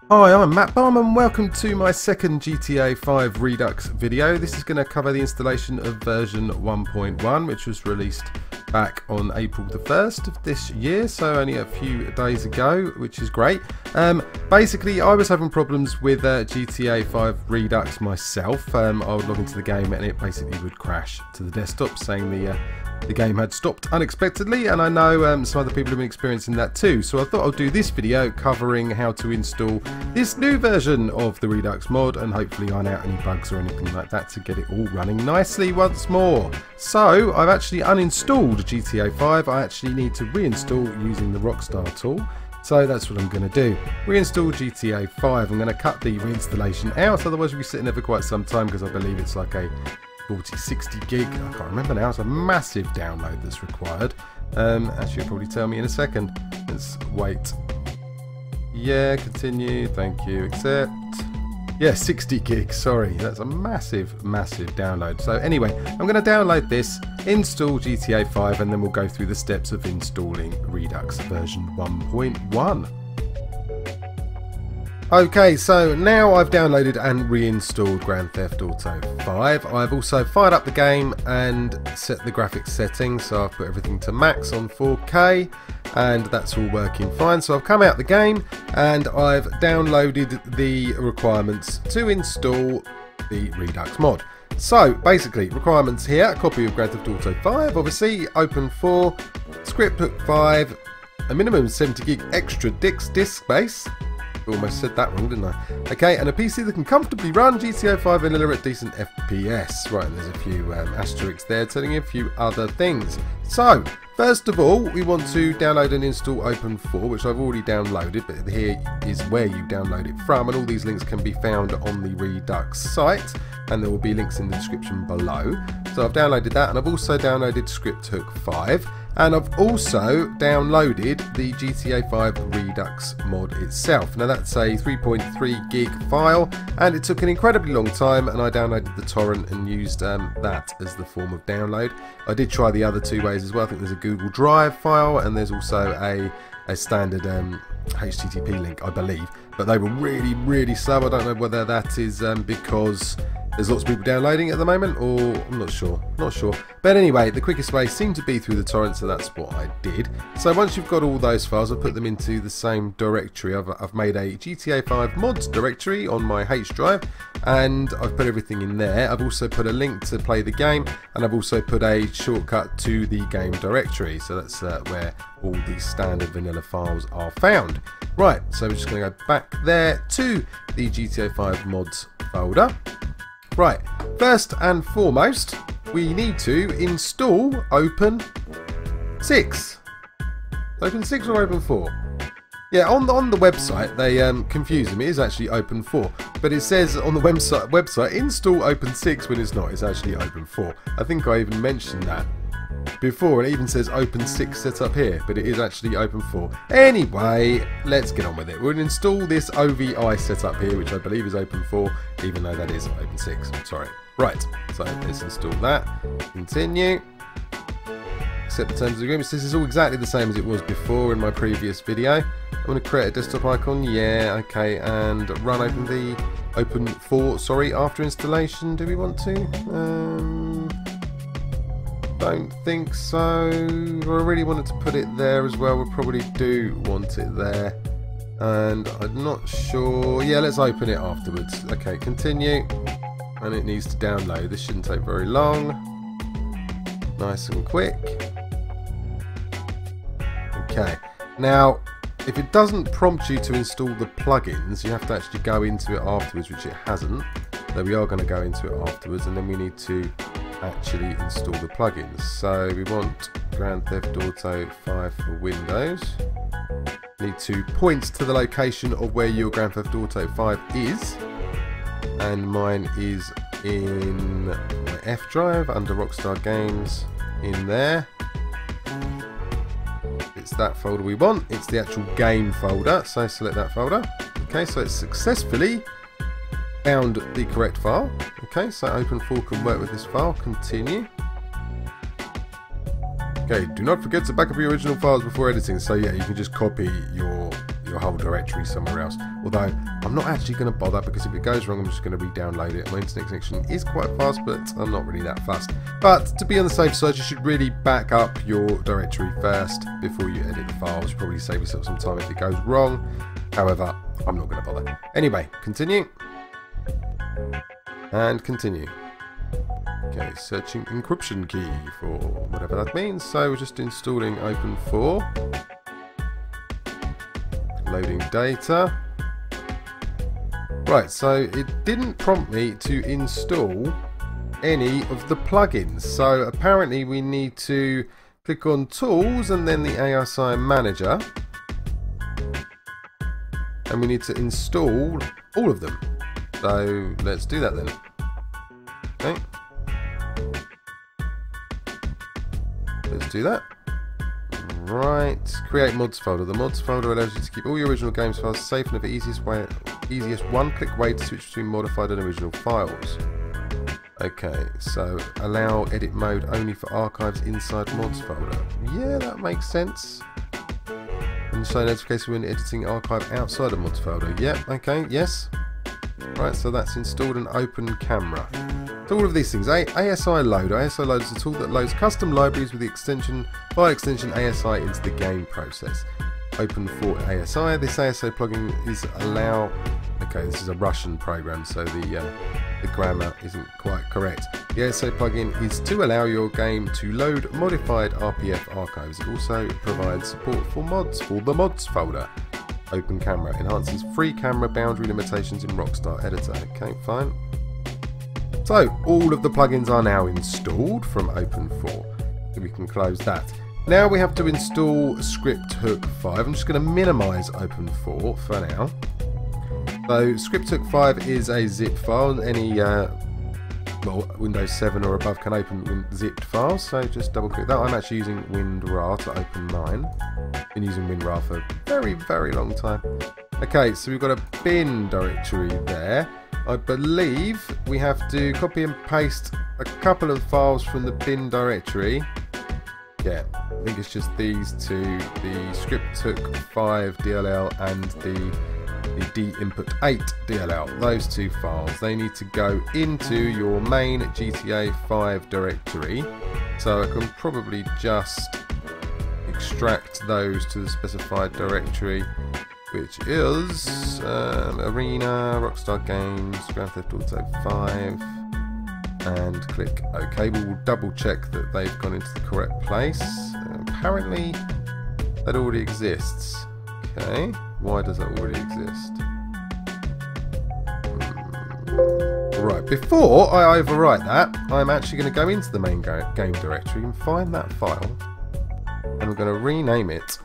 Hi, I'm Matt BOM and welcome to my second GTAV Redux video. This is going to cover the installation of version 1.1, which was released back on April the 1st of this year, so only a few days ago, which is great. Basically, I was having problems with GTAV Redux myself. I would log into the game and it basically would crash to the desktop, saying the game had stopped unexpectedly, and I know some other people have been experiencing that too, so I thought I'd do this video covering how to install this new version of the Redux mod and hopefully iron out any bugs or anything like that to get it all running nicely once more. So I've actually uninstalled GTA 5. I actually need to reinstall using the Rockstar tool. So that's what I'm going to do. Reinstall GTA 5. I'm going to cut the reinstallation out, otherwise we'll be sitting there for quite some time because I believe it's like a 40-60 gig, I can't remember now. It's a massive download that's required. As you'll probably tell me in a second. Let's wait. Yeah, continue, thank you, accept. Yeah, 60 gigs, sorry, that's a massive download. So anyway, I'm going to download this, install GTA 5, and then we'll go through the steps of installing Redux version 1.1. Okay, so now I've downloaded and reinstalled Grand Theft Auto 5. I've also fired up the game and set the graphics settings, so I've put everything to max on 4K, and that's all working fine. So I've come out the game and I've downloaded the requirements to install the Redux mod. So basically, requirements here: a copy of Grand Theft Auto 5, obviously, Open 4, Script Hook 5, a minimum 70 gig extra disk space. Almost said that wrong, didn't I? Okay, and a PC that can comfortably run GTA 5 vanilla at decent FPS. Right, and there's a few asterisks there telling you a few other things. So, first of all, we want to download and install Open 4, which I've already downloaded, but here is where you download it from, and all these links can be found on the Redux site, and there will be links in the description below. So I've downloaded that, and I've also downloaded Script Hook 5. And I've also downloaded the GTA 5 Redux mod itself. Now that's a 3.3 gig file, and it took an incredibly long time, and I downloaded the torrent and used that as the form of download. I did try the other two ways as well. I think there's a Google Drive file, and there's also a standard HTTP link, I believe. But they were really slow. I don't know whether that is because there's lots of people downloading at the moment, or I'm not sure. But anyway, the quickest way seemed to be through the torrent, so that's what I did. So once you've got all those files, I've put them into the same directory. I've made a GTA 5 mods directory on my H drive, and I've put everything in there. I've also put a link to play the game, and I've also put a shortcut to the game directory. So that's where all the standard vanilla files are found. Right, so we're just going to go back there to the GTA 5 mods folder. Right, first and foremost, we need to install Open 6. Open 6 or Open 4? Yeah, on the website, they confuse me. It is actually Open 4. But it says on the website, install Open 6 when it's not. It's actually Open 4. I think I even mentioned that before, and it even says Open 6 set up here, but it is actually Open 4. Anyway, let's get on with it. We'll install this OVI setup here, which I believe is Open 4, even though that is Open 6. Sorry. Right, so let's install that. Continue. Accept the terms of agreement. This is all exactly the same as it was before in my previous video. I'm going to create a desktop icon. Yeah, okay, and run Open 4, sorry, after installation. Do we want to? Don't think so. I really wanted to put it there as well. We probably do want it there, and I'm not sure. Yeah, let's open it afterwards. Okay, continue, and it needs to download. This shouldn't take very long. Nice and quick. Okay, now if it doesn't prompt you to install the plugins, you have to actually go into it afterwards, which it hasn't. So we are going to go into it afterwards, and then we need to actually install the plugins. So we want Grand Theft Auto 5 for Windows. Need to point to the location of where your Grand Theft Auto 5 is, and mine is in my F drive under Rockstar Games, in there. It's that folder we want. It's the actual game folder, so select that folder. Okay, so it's successfully found the correct file. Okay, so Open 4 can work with this file. Continue. Okay, do not forget to back up your original files before editing. So yeah, you can just copy your whole directory somewhere else. Although I'm not actually going to bother, because if it goes wrong I'm just going to re-download it. My internet connection is quite fast, but I'm not really that fast. But to be on the safe side, you should really back up your directory first before you edit the files. You'll probably save yourself some time if it goes wrong. However, I'm not going to bother. Anyway, continue. And continue. Okay, searching encryption key for whatever that means. So we're just installing Open4. Loading data. Right, so it didn't prompt me to install any of the plugins. So apparently we need to click on Tools and then the ASI Manager. And we need to install all of them. So let's do that then. Okay. Let's do that. Right, create mods folder. The mods folder allows you to keep all your original games files safe and have the easiest one-click way to switch between modified and original files. Okay, so allow edit mode only for archives inside mods folder. Yeah, that makes sense. And show notification when editing archive outside of mods folder. Yep, okay, yes. Right, so that's installed an open camera. So all of these things. ASI Loader. ASI Loader is a tool that loads custom libraries with the file extension ASI into the game process. Open4 ASI. This ASI plugin is allow. Okay, this is a Russian program, so the grammar isn't quite correct. The ASI plugin is to allow your game to load modified RPF archives. It also provides support for mods for the mods folder. Open camera enhances free camera boundary limitations in Rockstar Editor. Okay, fine. So all of the plugins are now installed from Open4. So we can close that. Now we have to install Scripthook 5. I'm just going to minimize Open4 for now. So Scripthook 5 is a zip file. Any well, Windows 7 or above can open zipped files. So just double click that. I'm actually using WinRAR to open mine. Been using WinRAR for a very, very long time. Okay, so we've got a bin directory there. I believe we have to copy and paste a couple of files from the bin directory. Yeah, I think it's just these two, the Scripthook 5 DLL and the dinput 8 DLL. Those two files, they need to go into your main GTA 5 directory. So I can probably just extract those to the specified directory, which is Arena, Rockstar Games, Grand Theft Auto 5, and click OK. We will double check that they've gone into the correct place. Apparently that already exists. Okay, why does that already exist? Right, before I overwrite that, I'm actually going to go into the main game directory and find that file, and we're going to rename it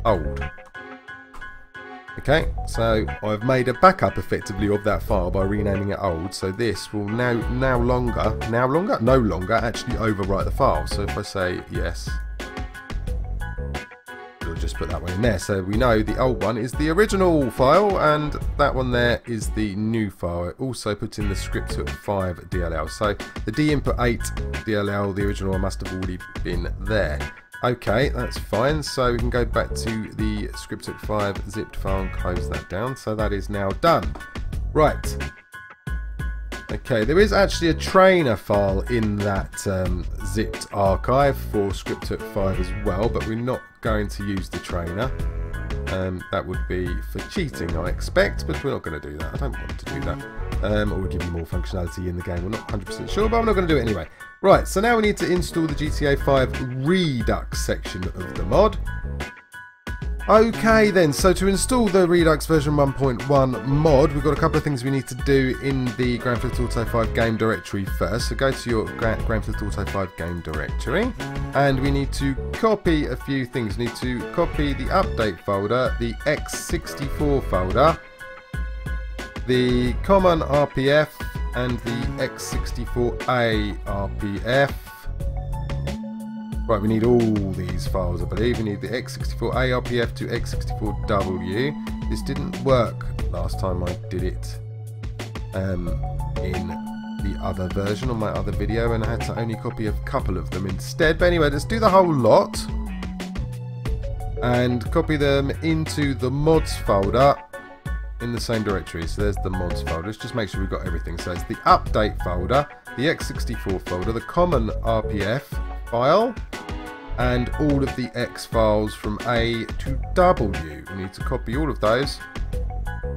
old. Okay, so I've made a backup effectively of that file by renaming it old. So this will no longer actually overwrite the file. So if I say yes, we'll just put that one in there. So we know the old one is the original file, and that one there is the new file. I also put in the Scripthook 5 DLL. So the dinput 8 DLL, the original one, must have already been there. Okay, that's fine. So we can go back to the Scripthook 5 zipped file and close that down. So that is now done. Right. Okay, there is actually a trainer file in that zipped archive for Scripthook 5 as well, but we're not going to use the trainer. That would be for cheating, I expect, but we're not going to do that. I don't want to do that. Or we'll give you more functionality in the game. We're not 100% sure, but I'm not going to do it anyway. Right, so now we need to install the GTA 5 Redux section of the mod. Okay then, so to install the Redux version 1.1 mod, we've got a couple of things we need to do in the Grand Theft Auto 5 game directory first. So go to your Grand Theft Auto 5 game directory, and we need to copy a few things. We need to copy the update folder, the x64 folder, the common RPF, and the x64A RPF. Right, we need all these files, I believe. We need the x64A RPF to x64W. This didn't work last time I did it in the other version on my other video, and I had to only copy a couple of them instead. But anyway, let's do the whole lot. and copy them into the mods folder in the same directory. So there's the mods folder. Let's just make sure we've got everything. So it's the update folder, the x64 folder, the common RPF file, and all of the X files from A to W. We need to copy all of those.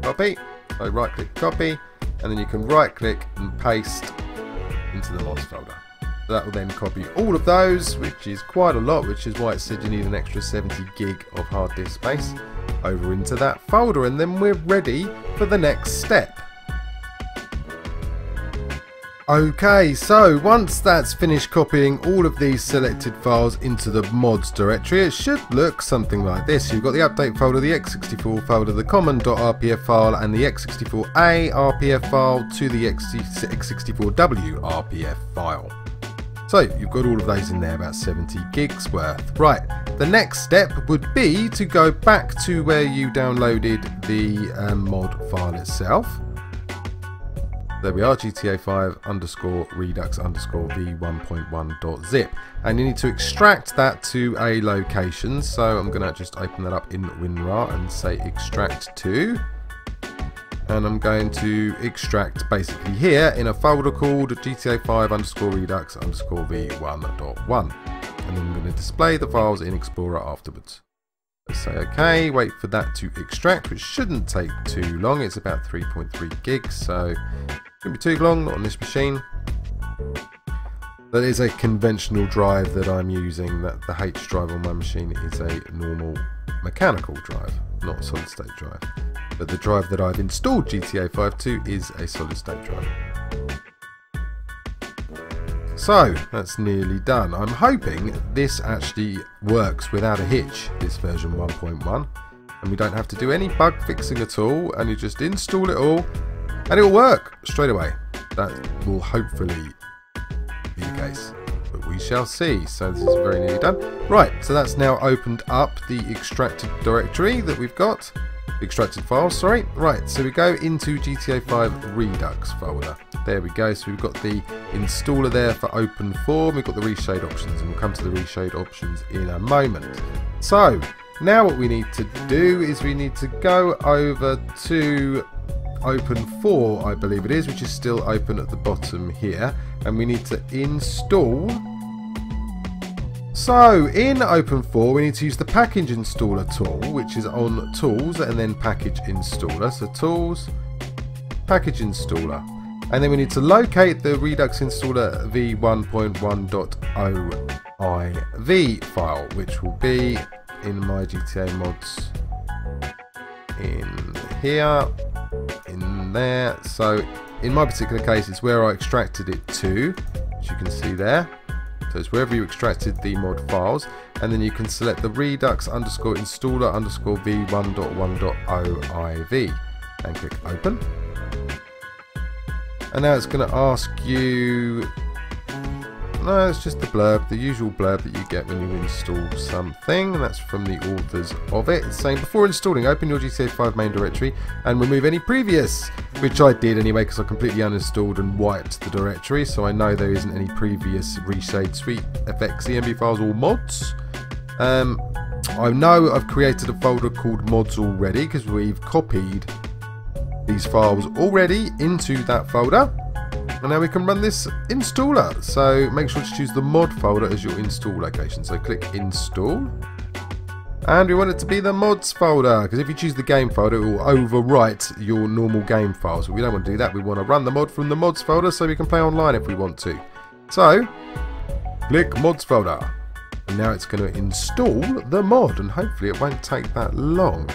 Copy. So right click copy, and then you can right click and paste into the mods folder. So that will then copy all of those, which is quite a lot, which is why it said you need an extra 70 gig of hard disk space, over into that folder, and then we're ready for the next step. Okay, so once that's finished copying all of these selected files into the mods directory, it should look something like this. You've got the update folder, the x64 folder, the common.rpf file, and the x64a rpf file to the x64w rpf file. So you've got all of those in there, about 70 gigs worth. Right, the next step would be to go back to where you downloaded the mod file itself. There we are, GTAV Redux V1.1.zip, and you need to extract that to a location. So I'm going to just open that up in WinRAR and say extract to, and I'm going to extract basically here in a folder called GTAV Redux V1.1, and then I'm going to display the files in Explorer afterwards. Say OK, wait for that to extract, which shouldn't take too long. It's about 3.3 gigs, so shouldn't be too long, not on this machine. That is a conventional drive that I'm using. That the H drive on my machine is a normal mechanical drive, not a solid state drive. But the drive that I've installed GTAV to is a solid state drive. So that's nearly done. I'm hoping this actually works without a hitch, this version 1.1, and we don't have to do any bug fixing at all, and you just install it all and it will work straight away. That will hopefully be the case, but we shall see. So this is very nearly done. Right, so that's now opened up the extracted directory that we've got. Extracted files, sorry. Right, so we go into GTAV Redux folder. There we go. So we've got the installer there for OpenIV. We've got the reshade options, and we'll come to the reshade options in a moment. So now what we need to do is we need to go over to OpenIV, I believe it is, which is still open at the bottom here, and we need to install. So in OpenIV we need to use the package installer tool, which is on tools and then package installer. So tools, package installer, and then we need to locate the Redux installer v1.1.oiv file, which will be in my GTA mods in here, in there. So in my particular case it's where I extracted it to, as you can see there. So it's wherever you extracted the mod files, and then you can select the Redux installer v1.1.oiv and click open. And now it's going to ask you, no, it's just the blurb, the usual blurb that you get when you install something, and that's from the authors of it. It's saying, before installing, open your GTA 5 main directory and remove any previous, which I did anyway because I completely uninstalled and wiped the directory, so I know there isn't any previous Reshade Suite FX EMB files or mods. I know I've created a folder called mods already because we've copied these files already into that folder. And now we can run this installer. So make sure to choose the mod folder as your install location. So click install. And we want it to be the mods folder, because if you choose the game folder, it will overwrite your normal game files. But we don't want to do that. We want to run the mod from the mods folder so we can play online if we want to. So click mods folder. And now it's going to install the mod, and hopefully it won't take that long.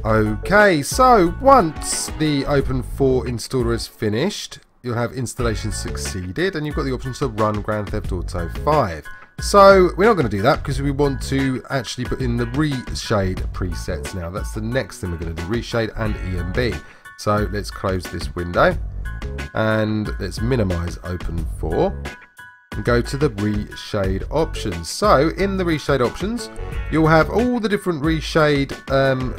Okay, so once the OpenIV installer is finished, you'll have installation succeeded, and you've got the option to run Grand Theft Auto 5. So we're not going to do that because we want to actually put in the reshade presets now. That's the next thing we're going to do, reshade and EMB. So let's close this window and let's minimize OpenIV. And go to the reshade options. So in the reshade options you'll have all the different reshade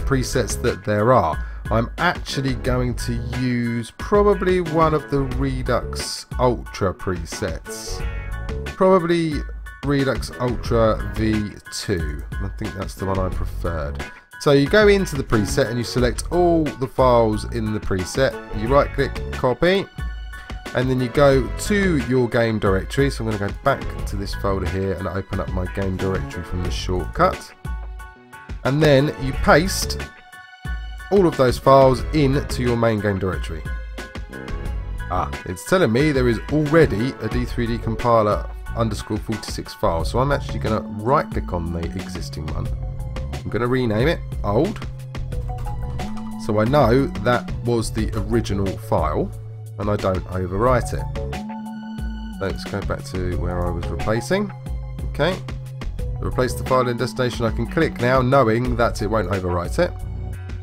presets that there are. I'm actually going to use probably one of the Redux Ultra presets, probably Redux Ultra V2. I think that's the one I preferred. So you go into the preset and you select all the files in the preset. You right click, copy, and then you go to your game directory. So I'm going to go back to this folder here and open up my game directory from the shortcut. And then you paste all of those files into your main game directory. It's telling me there is already a D3D compiler _46 file. So I'm actually going to right click on the existing one. I'm going to rename it old. So I know that was the original file and I don't overwrite it. Let's go back to where I was replacing. Okay. Replace the file in destination. I can click now knowing that it won't overwrite it.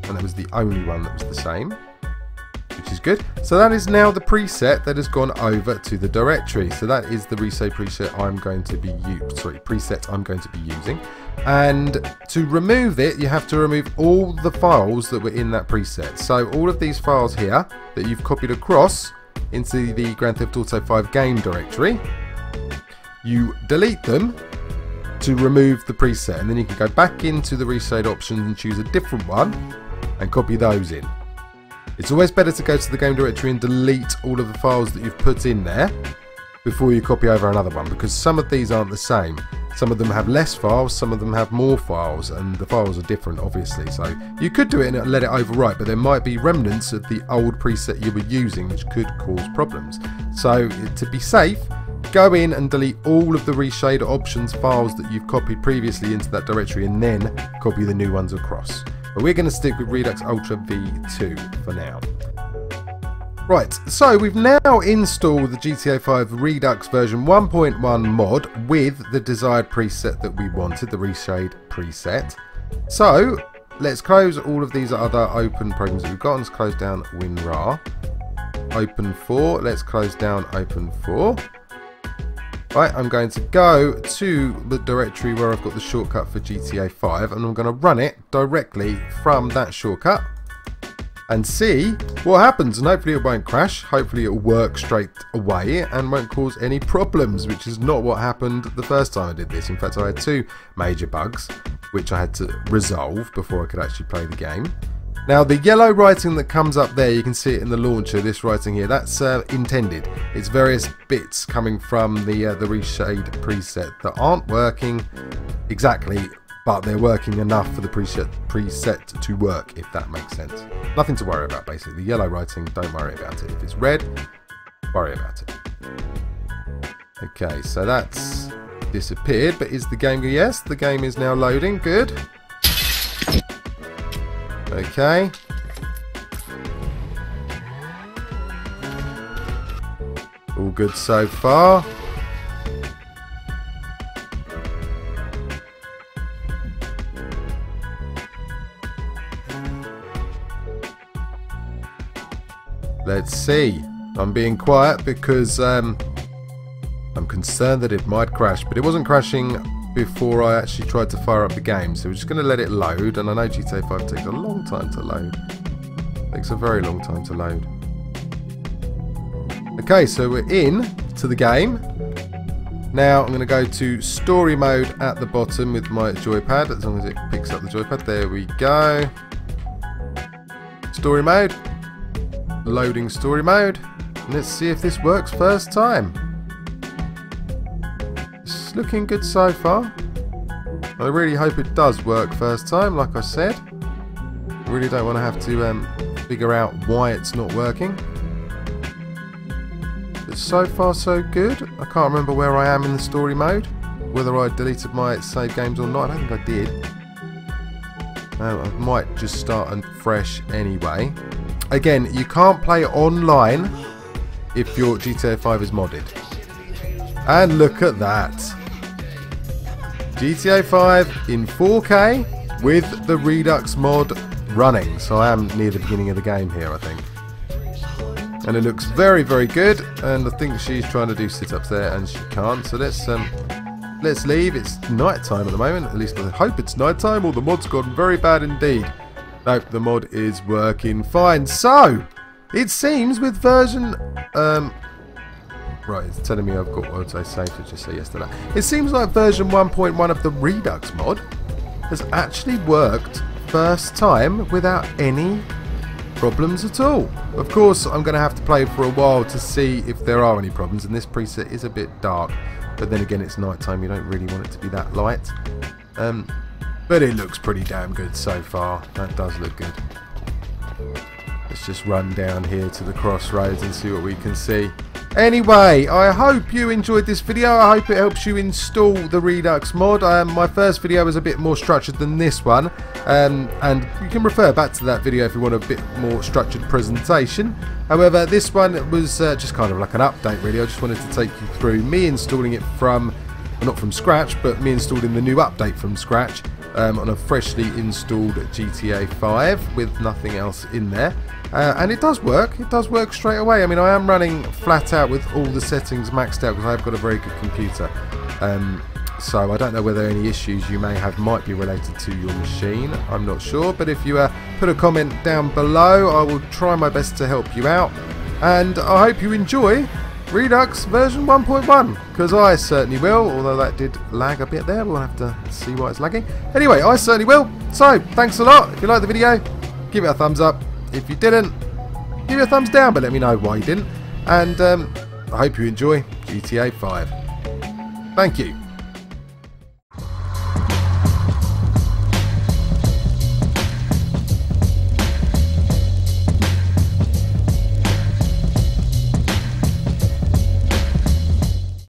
And that was the only one that was the same, which is good. So that is now the preset that has gone over to the directory. So that is the resave preset I'm going to be preset I'm going to be using. And to remove it, you have to remove all the files that were in that preset. So all of these files here that you've copied across into the Grand Theft Auto 5 game directory, you delete them to remove the preset, and then you can go back into the resave options and choose a different one and copy those in. It's always better to go to the game directory and delete all of the files that you've put in there before you copy over another one, because some of these aren't the same. Some of them have less files, some of them have more files, and the files are different obviously. So you could do it and let it overwrite, but there might be remnants of the old preset you were using which could cause problems. So to be safe, go in and delete all of the reshader options files that you've copied previously into that directory and then copy the new ones across. But we're going to stick with Redux Ultra V2 for now. Right, so we've now installed the GTAV Redux version 1.1 mod with the desired preset that we wanted, the reshade preset. So let's close all of these other open programs that we've got. Let's close down WinRAR. Open 4, let's close down Open 4. Right, I'm going to go to the directory where I've got the shortcut for GTA 5 and I'm going to run it directly from that shortcut and see what happens, and hopefully it won't crash, hopefully it will work straight away and won't cause any problems, which is not what happened the first time I did this. In fact, I had 2 major bugs which I had to resolve before I could actually play the game. Now the yellow writing that comes up there, you can see it in the launcher, this writing here, that's intended. It's various bits coming from the reshade preset that aren't working exactly, but they're working enough for the preset to work, if that makes sense. Nothing to worry about basically. The yellow writing, don't worry about it. If it's red, worry about it. Okay, so that's disappeared, but is the game, yes, the game is now loading, good. Okay. All good so far. Let's see. I'm being quiet because I'm concerned that it might crash, but it wasn't crashing before I actually tried to fire up the game, so we're just going to let it load. And I know GTA 5 takes a long time to load. It takes a very long time to load. Okay, so we're in to the game. Now I'm going to go to story mode at the bottom with my joypad, as long as it picks up the joypad. There we go. Story mode. Loading story mode. Let's see if this works first time. It's looking good so far. I really hope it does work first time, like I said. I really don't want to have to figure out why it's not working. But so far so good. I can't remember where I am in the story mode. Whether I deleted my save games or not, I don't think I did. I might just start fresh anyway. Again, you can't play online if your GTA 5 is modded. And look at that. GTA 5 in 4K with the Redux mod running. So I am near the beginning of the game here, I think. And it looks very, very good. And I think she's trying to do sit-ups there and she can't. So let's leave. It's night time at the moment. At least I hope it's night time, or the mod's gone very bad indeed. Nope, the mod is working fine. So, it seems with version Right, it's telling me I've got words I saved, so just say yes to that. It seems like version 1.1 of the Redux mod has actually worked first time without any problems at all. Of course, I'm going to have to play for a while to see if there are any problems, and this preset is a bit dark, but then again it's night time, you don't really want it to be that light. But it looks pretty damn good so far. That does look good. Let's just run down here to the crossroads and see what we can see. Anyway, I hope you enjoyed this video. I hope it helps you install the Redux mod. My first video was a bit more structured than this one, and you can refer back to that video if you want a bit more structured presentation. However, this one was just kind of like an update really. I just wanted to take you through me installing it from, not from scratch, but me installing the new update from scratch on a freshly installed GTA 5 with nothing else in there. And it does work straight away. I mean, I am running flat out with all the settings maxed out because I've got a very good computer. So I don't know whether any issues you may have might be related to your machine. I'm not sure, but if you put a comment down below, I will try my best to help you out. And I hope you enjoy Redux version 1.1, because I certainly will, although that did lag a bit there. We'll have to see why it's lagging. Anyway, I certainly will. So, thanks a lot. If you liked the video, give it a thumbs up. If you didn't, give it a thumbs down, but let me know why you didn't. And I hope you enjoy GTA 5. Thank you.